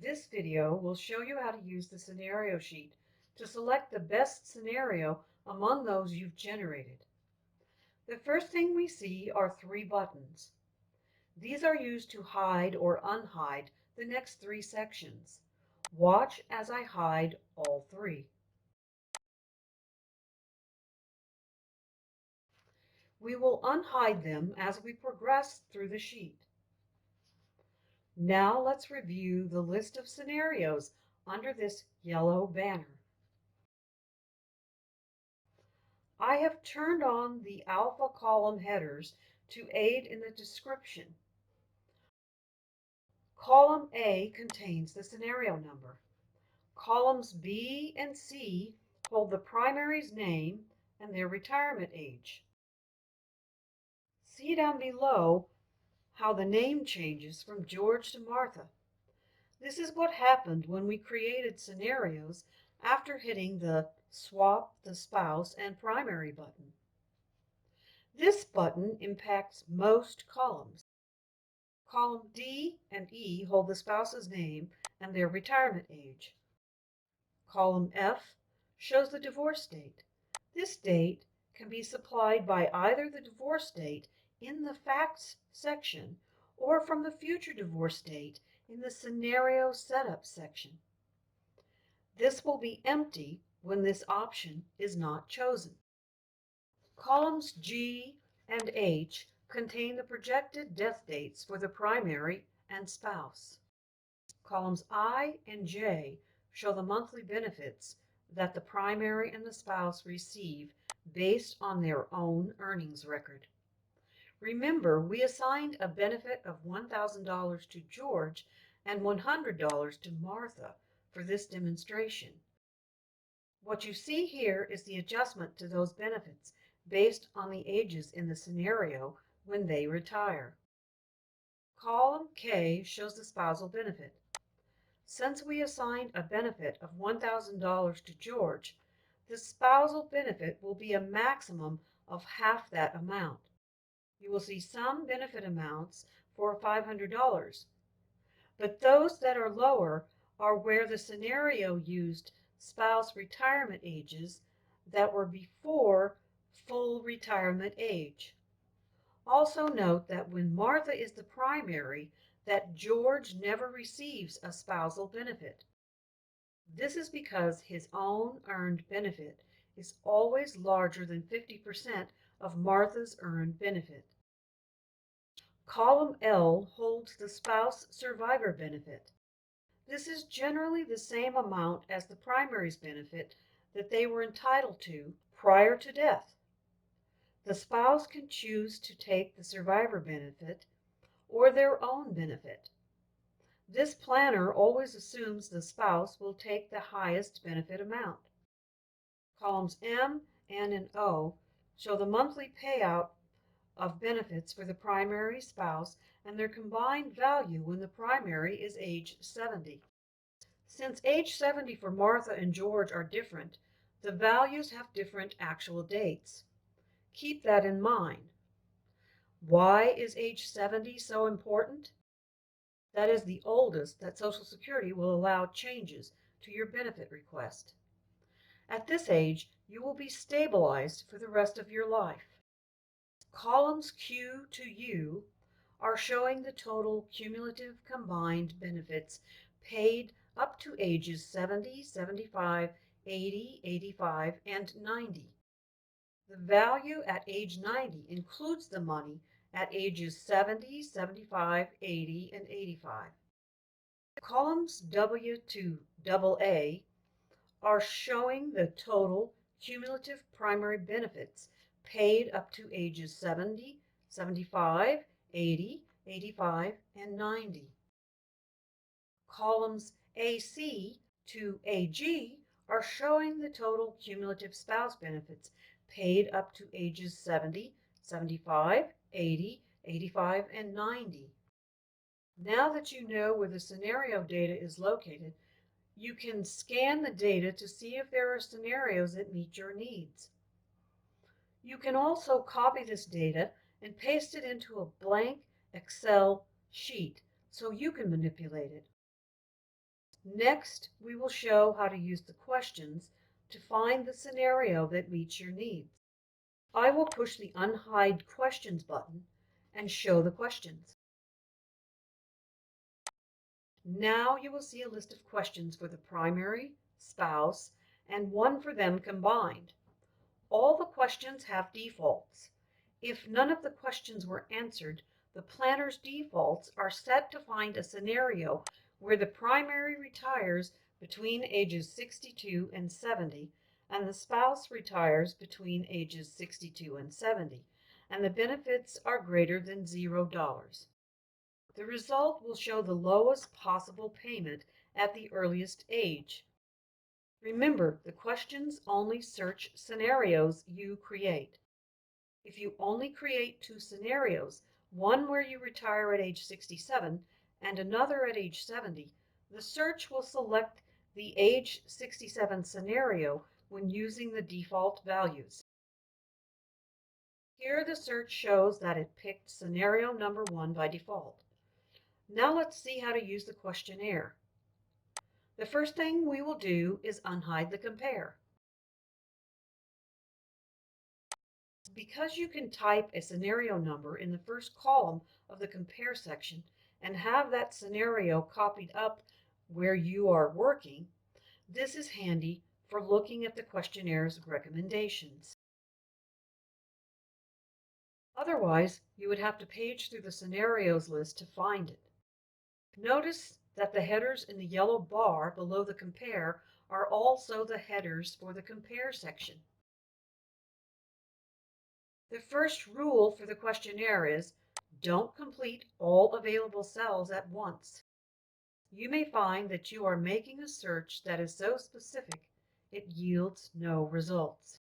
This video will show you how to use the scenario sheet to select the best scenario among those you've generated. The first thing we see are three buttons. These are used to hide or unhide the next three sections. Watch as I hide all three. We will unhide them as we progress through the sheet. Now let's review the list of scenarios under this yellow banner. I have turned on the alpha column headers to aid in the description. Column A contains the scenario number. Columns B and C hold the primary's name and their retirement age. See down below how the name changes from George to Martha. This is what happened when we created scenarios after hitting the Swap the Spouse and Primary button. This button impacts most columns. Column D and E hold the spouse's name and their retirement age. Column F shows the divorce date. This date can be supplied by either the divorce date in the Facts section or from the future divorce date in the Scenario Setup section. This will be empty when this option is not chosen. Columns G and H contain the projected death dates for the primary and spouse. Columns I and J show the monthly benefits that the primary and the spouse receive based on their own earnings record. Remember, we assigned a benefit of $1,000 to George and $100 to Martha for this demonstration. What you see here is the adjustment to those benefits based on the ages in the scenario when they retire. Column K shows the spousal benefit. Since we assigned a benefit of $1,000 to George, the spousal benefit will be a maximum of half that amount. You will see some benefit amounts for $500, but those that are lower are where the scenario used spouse retirement ages that were before full retirement age. Also note that when Martha is the primary, that George never receives a spousal benefit. This is because his own earned benefit is always larger than 50% of Martha's earned benefit. Column L holds the spouse survivor benefit. This is generally the same amount as the primary's benefit that they were entitled to prior to death. The spouse can choose to take the survivor benefit or their own benefit. This planner always assumes the spouse will take the highest benefit amount. Columns M, N, and O show the monthly payout of benefits for the primary spouse and their combined value when the primary is age 70. Since age 70 for Martha and George are different, the values have different actual dates. Keep that in mind. Why is age 70 so important? That is the oldest that Social Security will allow changes to your benefit request. At this age, you will be stabilized for the rest of your life. Columns Q to U are showing the total cumulative combined benefits paid up to ages 70, 75, 80, 85, and 90. The value at age 90 includes the money at ages 70, 75, 80, and 85. Columns W to AA are showing the total cumulative primary benefits paid up to ages 70, 75, 80, 85, and 90. Columns AC to AG are showing the total cumulative spouse benefits paid up to ages 70, 75, 80, 85, and 90. Now that you know where the scenario data is located, you can scan the data to see if there are scenarios that meet your needs. You can also copy this data and paste it into a blank Excel sheet so you can manipulate it. Next, we will show how to use the questions to find the scenario that meets your needs. I will push the Unhide Questions button and show the questions. Now you will see a list of questions for the primary, spouse, and one for them combined. All the questions have defaults. If none of the questions were answered, the planner's defaults are set to find a scenario where the primary retires between ages 62 and 70, and the spouse retires between ages 62 and 70, and the benefits are greater than $0. The result will show the lowest possible payment at the earliest age. Remember, the questions only search scenarios you create. If you only create two scenarios, one where you retire at age 67 and another at age 70, the search will select the age 67 scenario when using the default values. Here the search shows that it picked scenario number 1 by default. Now let's see how to use the questionnaire. The first thing we will do is unhide the compare. Because you can type a scenario number in the first column of the compare section and have that scenario copied up where you are working, this is handy for looking at the questionnaires recommendations. Otherwise, you would have to page through the scenarios list to find it. Notice that the headers in the yellow bar below the compare are also the headers for the compare section. The first rule for the questionnaire is don't complete all available cells at once. You may find that you are making a search that is so specific it yields no results.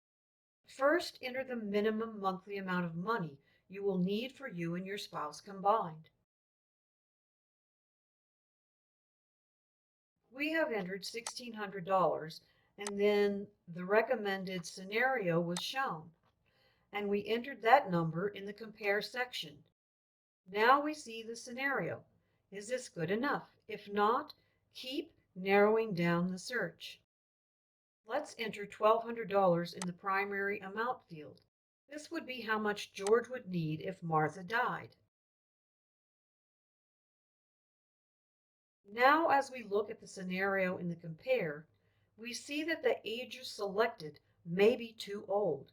First, enter the minimum monthly amount of money you will need for you and your spouse combined. We have entered $1,600, and then the recommended scenario was shown, and we entered that number in the compare section. Now we see the scenario. Is this good enough? If not, keep narrowing down the search. Let's enter $1,200 in the primary amount field. This would be how much George would need if Martha died. Now, as we look at the scenario in the compare, we see that the ages selected may be too old.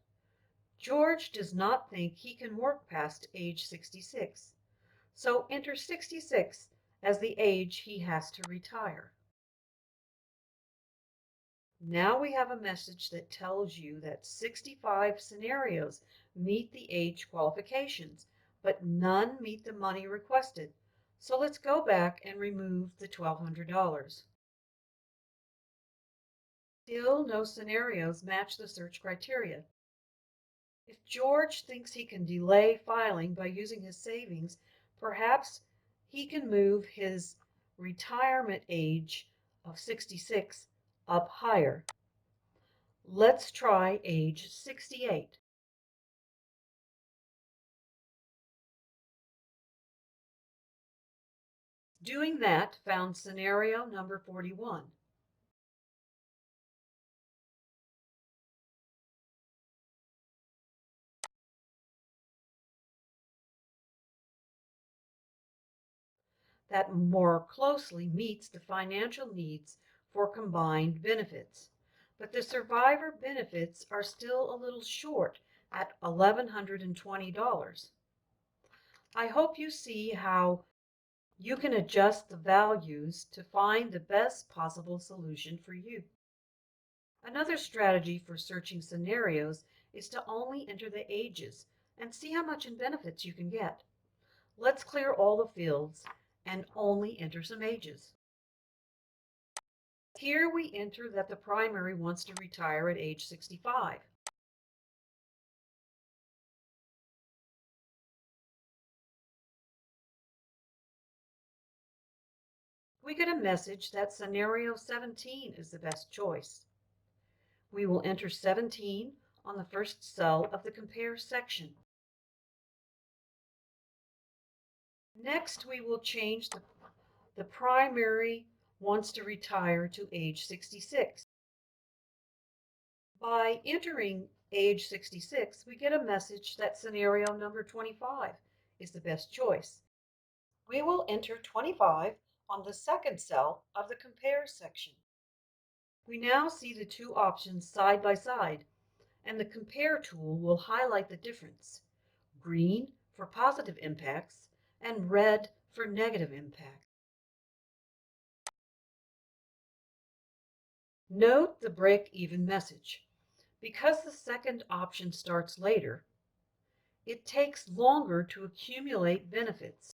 George does not think he can work past age 66, so enter 66 as the age he has to retire. Now we have a message that tells you that 65 scenarios meet the age qualifications, but none meet the money requested. So let's go back and remove the $1,200. Still no scenarios match the search criteria. If George thinks he can delay filing by using his savings, perhaps he can move his retirement age of 66 up higher. Let's try age 68. Doing that found scenario number 41. That more closely meets the financial needs for combined benefits. But the survivor benefits are still a little short at $1,120. I hope you see how you can adjust the values to find the best possible solution for you. Another strategy for searching scenarios is to only enter the ages and see how much in benefits you can get. Let's clear all the fields and only enter some ages. Here we enter that the primary wants to retire at age 65. We get a message that scenario 17 is the best choice. We will enter 17 on the first cell of the compare section. Next, we will change the primary wants to retire to age 66. By entering age 66, we get a message that scenario number 25 is the best choice. We will enter 25 on the second cell of the compare section. We now see the two options side by side, and the compare tool will highlight the difference: green for positive impacts and red for negative impacts. Note the break-even message. Because the second option starts later, it takes longer to accumulate benefits.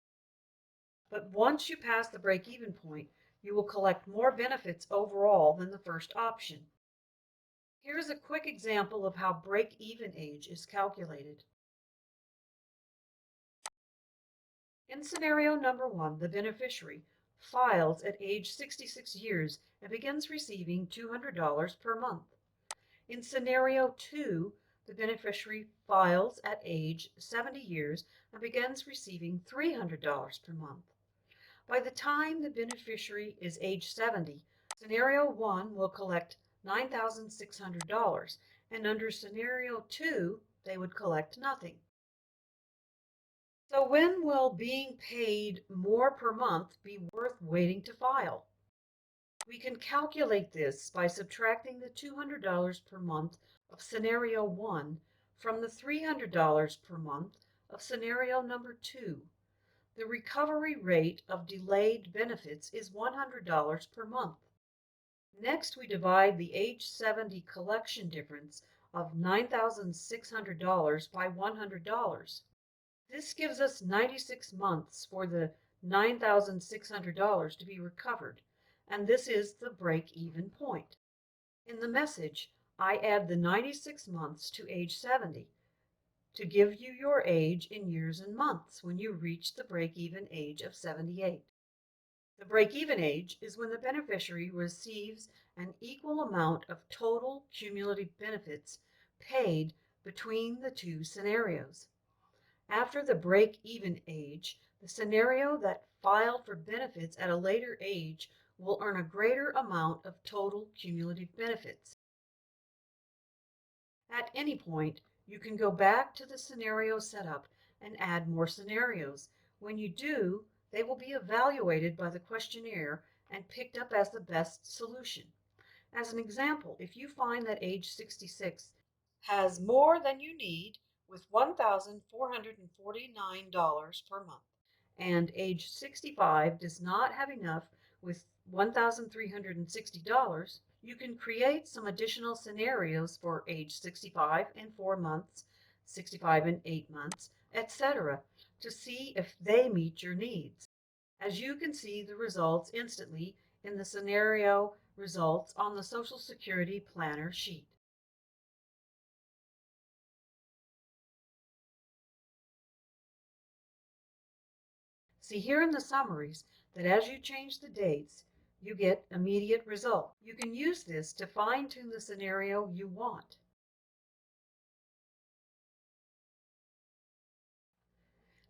But once you pass the break-even point, you will collect more benefits overall than the first option. Here's a quick example of how break-even age is calculated. In scenario number 1, the beneficiary files at age 66 years and begins receiving $200 per month. In scenario 2, the beneficiary files at age 70 years and begins receiving $300 per month. By the time the beneficiary is age 70, scenario 1 will collect $9,600, and under scenario 2, they would collect nothing. So when will being paid more per month be worth waiting to file? We can calculate this by subtracting the $200 per month of scenario 1 from the $300 per month of scenario number 2. The recovery rate of delayed benefits is $100 per month. Next, we divide the age 70 collection difference of $9,600 by $100. This gives us 96 months for the $9,600 to be recovered, and this is the break-even point. In the message, I add the 96 months to age 70 to give you your age in years and months when you reach the break-even age of 78. The break-even age is when the beneficiary receives an equal amount of total cumulative benefits paid between the two scenarios. After the break-even age, the scenario that filed for benefits at a later age will earn a greater amount of total cumulative benefits. At any point, you can go back to the scenario setup and add more scenarios. When you do, they will be evaluated by the questionnaire and picked up as the best solution. As an example, if you find that age 66 has more than you need with $1,449 per month, and age 65 does not have enough with $1,360, you can create some additional scenarios for age 65 and 4 months, 65 and 8 months, etc., to see if they meet your needs. As you can see the results instantly in the scenario results on the Social Security Planner sheet. See here in the summaries that as you change the dates, you get immediate results. You can use this to fine-tune the scenario you want.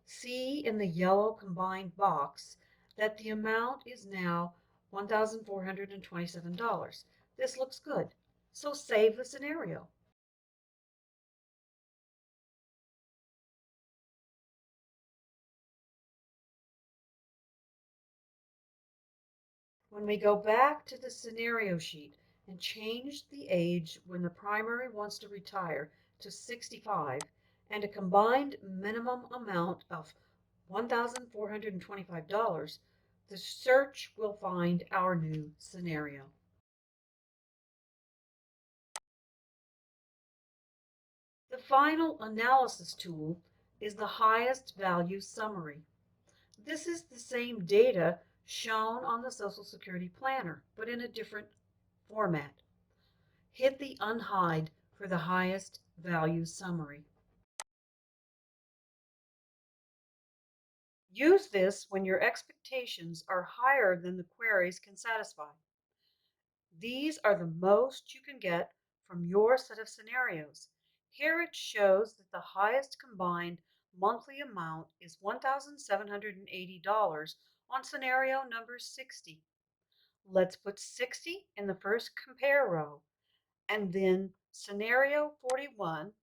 See in the yellow combined box that the amount is now $1,427. This looks good, so save the scenario. When we go back to the scenario sheet and change the age when the primary wants to retire to 65 and a combined minimum amount of $1,425, the search will find our new scenario. The final analysis tool is the highest value summary. This is the same data shown on the Social Security Planner, but in a different format. Hit the unhide for the highest value summary. Use this when your expectations are higher than the queries can satisfy. These are the most you can get from your set of scenarios. Here it shows that the highest combined monthly amount is $1,780 on scenario number 60. Let's put 60 in the first compare row, and then scenario 41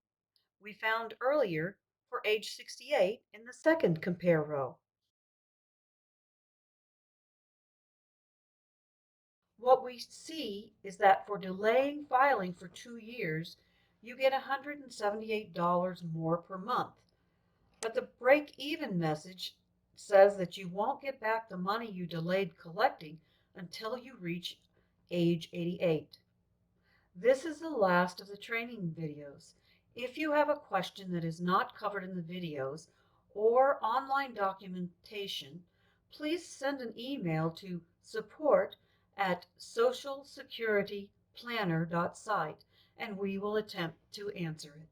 we found earlier for age 68 in the second compare row. What we see is that for delaying filing for 2 years, you get $178 more per month. But the break-even message says that you won't get back the money you delayed collecting until you reach age 88. This is the last of the training videos. If you have a question that is not covered in the videos or online documentation, please send an email to support@socialsecurityplanner.site and we will attempt to answer it.